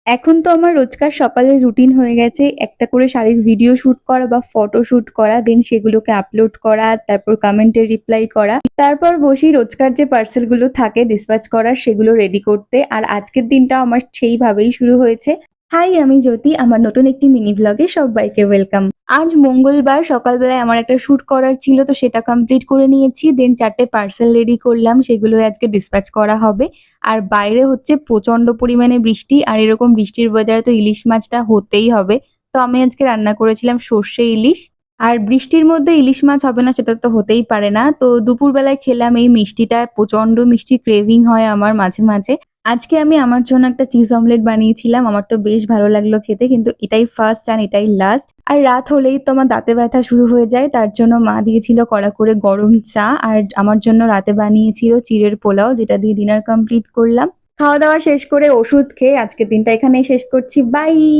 এখন তো আমার রোজকার সকালের রুটিন হয়ে গেছে একটা করে শাড়ির ভিডিও শুট করা বা ফটো শুট করা, দেন সেগুলোকে আপলোড করা, তারপর কমেন্টের রিপ্লাই করা, তারপর বসি রোজকার যে পার্সেল গুলো থাকে ডিসপ্যাচ করার সেগুলো রেডি করতে। আর আজকের দিনটা আমার সেইভাবেই শুরু হয়েছে। হাই, আমি জ্যোতি, আমার নতুন একটি মিনি ব্লগে সবাইকে ওয়েলকাম। আজ মঙ্গলবার সকালবেলায় আমার একটা শুট করার ছিল, তো সেটা কমপ্লিট করে নিয়েছি। দেন 4টে পার্সেল রেডি করলাম, সেগুলো আজকে ডিসপ্যাচ করা হবে। আর বাইরে হচ্ছে প্রচন্ড পরিমাণে বৃষ্টি, আর এরকম বৃষ্টির ওয়েদারে তো ইলিশ মাছটা হতেই হবে। তো আমি আজকে রান্না করেছিলাম সর্ষে ইলিশ। আর বৃষ্টির মধ্যে ইলিশ মাছ হবে না সেটা তো হতেই পারে না। তো দুপুরবেলায় খেলাম এই মিষ্টিটা, প্রচন্ড মিষ্টি ক্রেভিং হয় আমার মাঝে মাঝে। আজকে আমি আমার জন্য একটা চিজ অমলেট বানিয়েছিলাম, আমার তো বেশ ভালো লাগলো খেতে, কিন্তু এটাই ফার্স্ট আর এটাই লাস্ট। আর রাত হলেই তো আমার দাঁতে ব্যথা শুরু হয়ে যায়, তার জন্য মা দিয়েছিল কড়া করে গরম চা, আর আমার জন্য রাতে বানিয়েছিল চিড়ের পোলাও, যেটা দিয়ে ডিনার কমপ্লিট করলাম। খাওয়া দাওয়া শেষ করে ওষুধ খেয়ে আজকের দিনটা এখানেই শেষ করছি। বাই।